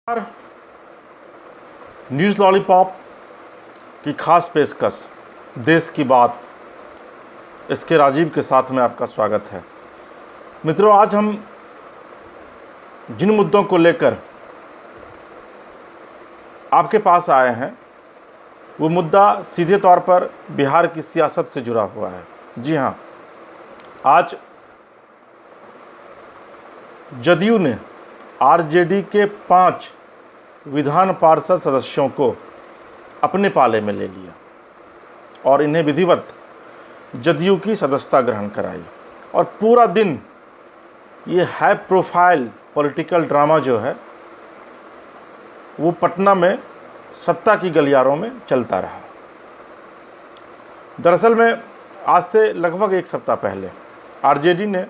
नमस्कार। News lollipop की खास पेशकश देश की बात, इसके राजीव के साथ में आपका स्वागत है। मित्रों, आज हम जिन मुद्दों को लेकर आपके पास आए हैं वो मुद्दा सीधे तौर पर बिहार की सियासत से जुड़ा हुआ है। जी हाँ, आज जदयू ने आरजेडी के 5 विधान पार्षद सदस्यों को अपने पाले में ले लिया और इन्हें विधिवत जदयू की सदस्यता ग्रहण कराई। और पूरा दिन ये हाई प्रोफाइल पॉलिटिकल ड्रामा जो है वो पटना में सत्ता की गलियारों में चलता रहा। दरअसल में आज से लगभग एक सप्ताह पहले आरजेडी ने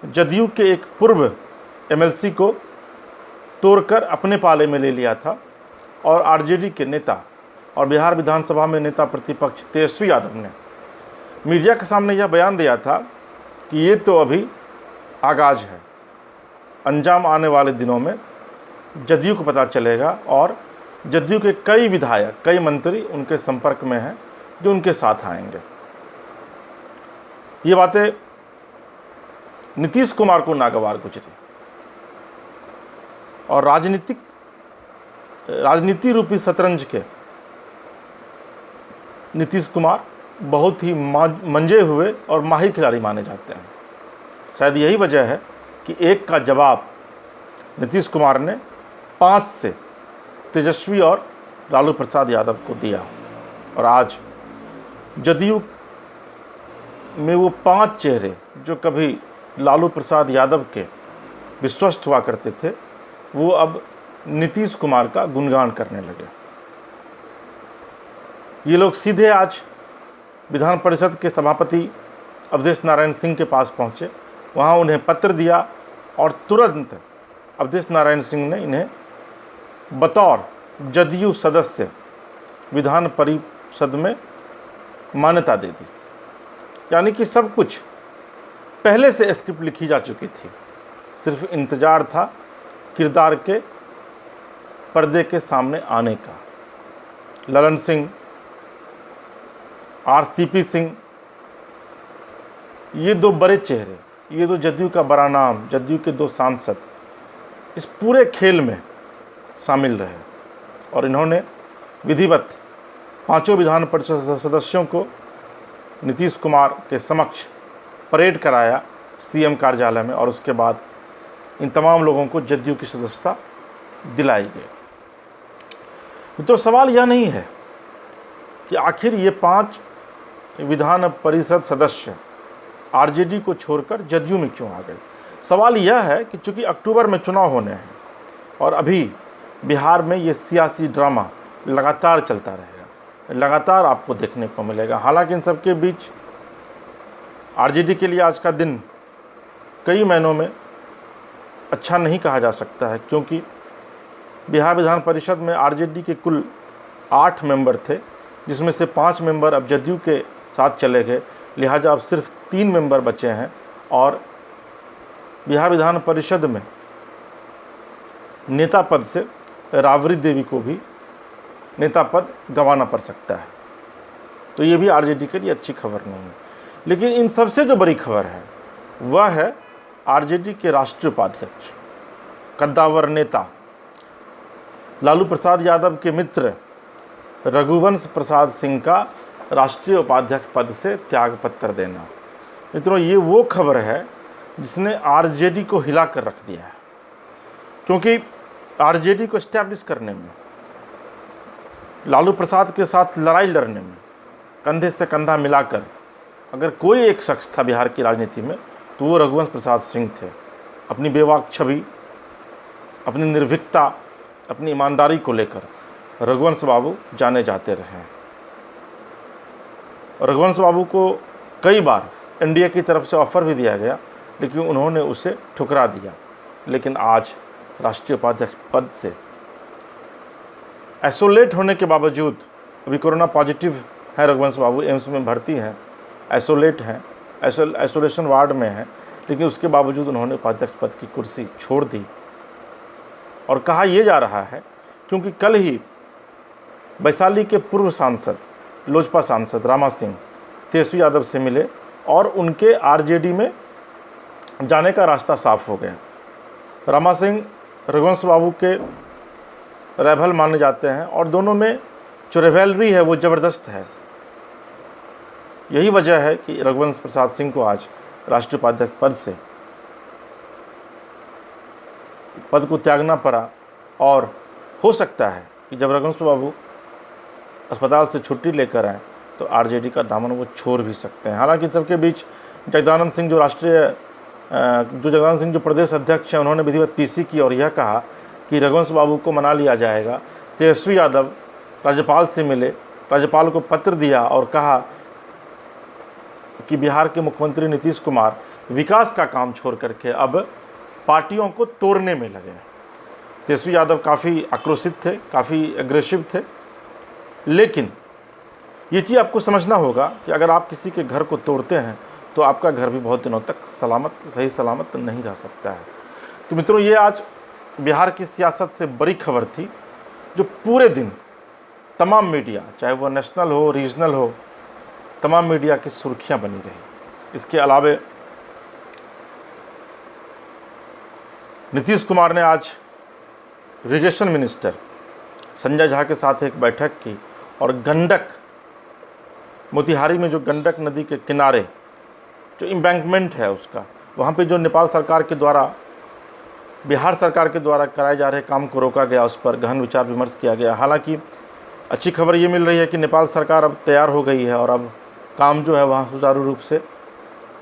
जदयू के एक पूर्व एमएलसी को तोड़कर अपने पाले में ले लिया था और आरजेडी के नेता और बिहार विधानसभा में नेता प्रतिपक्ष तेजस्वी यादव ने मीडिया के सामने यह बयान दिया था कि ये तो अभी आगाज है, अंजाम आने वाले दिनों में जदयू को पता चलेगा और जदयू के कई विधायक, कई मंत्री उनके संपर्क में हैं जो उनके साथ आएंगे। ये बातें नीतीश कुमार को नागवार गुजरी और राजनीति रूपी शतरंज के नीतीश कुमार बहुत ही मंजे हुए और माहिर खिलाड़ी माने जाते हैं। शायद यही वजह है कि एक का जवाब नीतीश कुमार ने 5 से तेजस्वी और लालू प्रसाद यादव को दिया और आज जदयू में वो 5 चेहरे जो कभी लालू प्रसाद यादव के विश्वस्त हुआ करते थे वो अब नीतीश कुमार का गुणगान करने लगे। ये लोग सीधे आज विधान परिषद के सभापति अवधेश नारायण सिंह के पास पहुंचे, वहां उन्हें पत्र दिया और तुरंत अवधेश नारायण सिंह ने इन्हें बतौर जदयू सदस्य विधान परिषद में मान्यता दे दी। यानी कि सब कुछ पहले से स्क्रिप्ट लिखी जा चुकी थी, सिर्फ इंतजार था किरदार के पर्दे के सामने आने का। ललन सिंह, आरसीपी सिंह, ये 2 बड़े चेहरे, ये 2 जदयू का बड़ा नाम, जदयू के 2 सांसद इस पूरे खेल में शामिल रहे और इन्होंने विधिवत 5 विधान परिषद सदस्यों को नीतीश कुमार के समक्ष परेड कराया सीएम कार्यालय में और उसके बाद इन तमाम लोगों को जदयू की सदस्यता दिलाई गई। तो सवाल यह नहीं है कि आखिर ये 5 विधान परिषद सदस्य आरजेडी को छोड़कर जदयू में क्यों आ गए। सवाल यह है कि चूंकि अक्टूबर में चुनाव होने हैं और अभी बिहार में ये सियासी ड्रामा लगातार चलता रहेगा, लगातार आपको देखने को मिलेगा। हालांकि इन सबके बीच आरजेडी के लिए आज का दिन कई महीनों में अच्छा नहीं कहा जा सकता है, क्योंकि बिहार विधान परिषद में आरजेडी के कुल 8 मेंबर थे, जिसमें से 5 मेंबर अब जदयू के साथ चले गए, लिहाजा अब सिर्फ 3 मेंबर बचे हैं और बिहार विधान परिषद में नेता पद से राबड़ी देवी को भी नेता पद गंवाना पड़ सकता है। तो ये भी आरजेडी के लिए अच्छी खबर नहीं है। लेकिन इन सबसे जो बड़ी खबर है वह है आरजेडी के राष्ट्रीय उपाध्यक्ष, कद्दावर नेता, लालू प्रसाद यादव के मित्र रघुवंश प्रसाद सिंह का राष्ट्रीय उपाध्यक्ष पद से त्यागपत्र देना। मित्रों, ये वो खबर है जिसने आरजेडी को हिला कर रख दिया है, क्योंकि आरजेडी को एस्टैब्लिश करने में, लालू प्रसाद के साथ लड़ाई लड़ने में कंधे से कंधा मिलाकर अगर कोई एक शख्स था बिहार की राजनीति में तो वो रघुवंश प्रसाद सिंह थे। अपनी बेबाक छवि, अपनी निर्भीकता, अपनी ईमानदारी को लेकर रघुवंश बाबू जाने जाते रहे। रघुवंश बाबू को कई बार एनडीए की तरफ से ऑफर भी दिया गया, लेकिन उन्होंने उसे ठुकरा दिया। लेकिन आज राष्ट्रीय उपाध्यक्ष पद से आइसोलेट होने के बावजूद, अभी कोरोना पॉजिटिव है रघुवंश बाबू, एम्स में भर्ती हैं, आइसोलेट हैं, आइसोलेशन वार्ड में हैं, लेकिन उसके बावजूद उन्होंने उपाध्यक्ष पद की कुर्सी छोड़ दी। और कहा यह जा रहा है क्योंकि कल ही वैशाली के पूर्व सांसद लोजपा सांसद रामा सिंह तेजस्वी यादव से मिले और उनके आरजेडी में जाने का रास्ता साफ हो गया। रामा सिंह रघुवंश बाबू के राइवल माने जाते हैं और दोनों में जो रिवैलरी है वो ज़बरदस्त है। यही वजह है कि रघुवंश प्रसाद सिंह को आज राष्ट्रीय उपाध्यक्ष पद को त्यागना पड़ा और हो सकता है कि जब रघुवंश बाबू अस्पताल से छुट्टी लेकर आए तो आरजेडी का दामन वो छोड़ भी सकते हैं। हालांकि सबके बीच जगदानंद सिंह जो प्रदेश अध्यक्ष हैं उन्होंने विधिवत पीसी की और यह कहा कि रघुवंश बाबू को मना लिया जाएगा। तेजस्वी यादव राज्यपाल से मिले, राज्यपाल को पत्र दिया और कहा कि बिहार के मुख्यमंत्री नीतीश कुमार विकास का काम छोड़ करके अब पार्टियों को तोड़ने में लगे। तेजस्वी यादव काफ़ी आक्रोशित थे, काफ़ी एग्रेसिव थे, लेकिन ये चीज़ आपको समझना होगा कि अगर आप किसी के घर को तोड़ते हैं तो आपका घर भी बहुत दिनों तक सही सलामत नहीं रह सकता है। तो मित्रों, ये आज बिहार की सियासत से बड़ी खबर थी जो पूरे दिन तमाम मीडिया, चाहे वो नेशनल हो रीजनल हो, तमाम मीडिया की सुर्खियां बनी रही। इसके अलावे नीतीश कुमार ने आज इरिगेशन मिनिस्टर संजय झा के साथ एक बैठक की और गंडक मोतिहारी में जो गंडक नदी के किनारे जो एम्बैंकमेंट है उसका, वहाँ पे जो नेपाल सरकार के द्वारा बिहार सरकार के द्वारा कराए जा रहे काम को रोका गया, उस पर गहन विचार विमर्श किया गया। हालांकि अच्छी खबर ये मिल रही है कि नेपाल सरकार अब तैयार हो गई है और अब काम जो है वहाँ सुचारू रूप से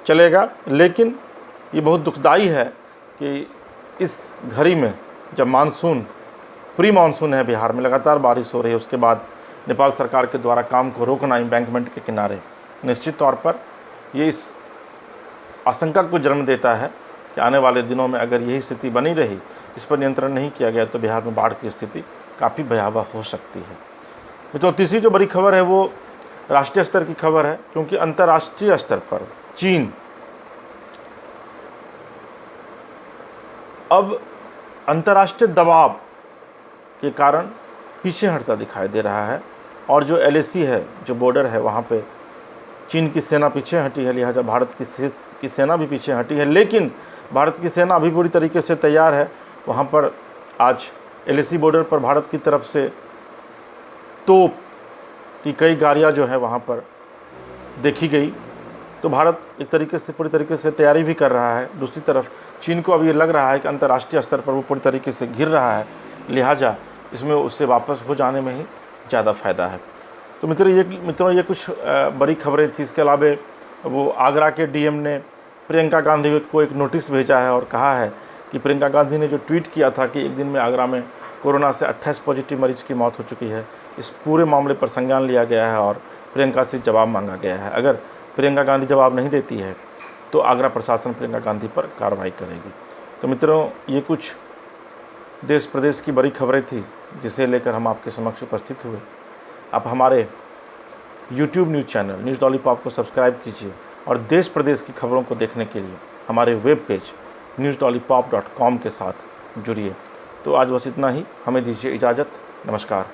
चलेगा। लेकिन ये बहुत दुखदाई है कि इस घड़ी में जब प्री मानसून है, बिहार में लगातार बारिश हो रही है, उसके बाद नेपाल सरकार के द्वारा काम को रोकना एम्बैंकमेंट के किनारे, निश्चित तौर पर ये इस आशंका को जन्म देता है कि आने वाले दिनों में अगर यही स्थिति बनी रही, इस पर नियंत्रण नहीं किया गया तो बिहार में बाढ़ की स्थिति काफ़ी भयावह हो सकती है। तो तीसरी जो बड़ी खबर है वो राष्ट्रीय स्तर की खबर है, क्योंकि अंतर्राष्ट्रीय स्तर पर चीन अब अंतर्राष्ट्रीय दबाव के कारण पीछे हटता दिखाई दे रहा है और जो LAC है, जो बॉर्डर है, वहाँ पे चीन की सेना पीछे हटी है, लिहाजा भारत की सेना भी पीछे हटी है। लेकिन भारत की सेना अभी पूरी तरीके से तैयार है। वहाँ पर आज LAC बॉर्डर पर भारत की तरफ से तोप की कई गाड़ियाँ जो है वहाँ पर देखी गई। तो भारत एक तरीके से पूरी तरीके से तैयारी भी कर रहा है। दूसरी तरफ चीन को अब ये लग रहा है कि अंतर्राष्ट्रीय स्तर पर वो पूरी तरीके से घिर रहा है, लिहाजा इसमें उससे वापस हो जाने में ही ज़्यादा फ़ायदा है। तो मित्रों ये कुछ बड़ी खबरें थी। इसके अलावा वो आगरा के DM ने प्रियंका गांधी को एक नोटिस भेजा है और कहा है कि प्रियंका गांधी ने जो ट्वीट किया था कि एक दिन में आगरा में कोरोना से 28 पॉजिटिव मरीज की मौत हो चुकी है, इस पूरे मामले पर संज्ञान लिया गया है और प्रियंका से जवाब मांगा गया है। अगर प्रियंका गांधी जवाब नहीं देती है तो आगरा प्रशासन प्रियंका गांधी पर कार्रवाई करेगी। तो मित्रों, ये कुछ देश प्रदेश की बड़ी खबरें थी जिसे लेकर हम आपके समक्ष उपस्थित हुए। आप हमारे YouTube news channel news lollipop को सब्सक्राइब कीजिए और देश प्रदेश की खबरों को देखने के लिए हमारे वेब पेज newslollipop.com के साथ जुड़िए। तो आज बस इतना ही, हमें दीजिए इजाज़त। नमस्कार।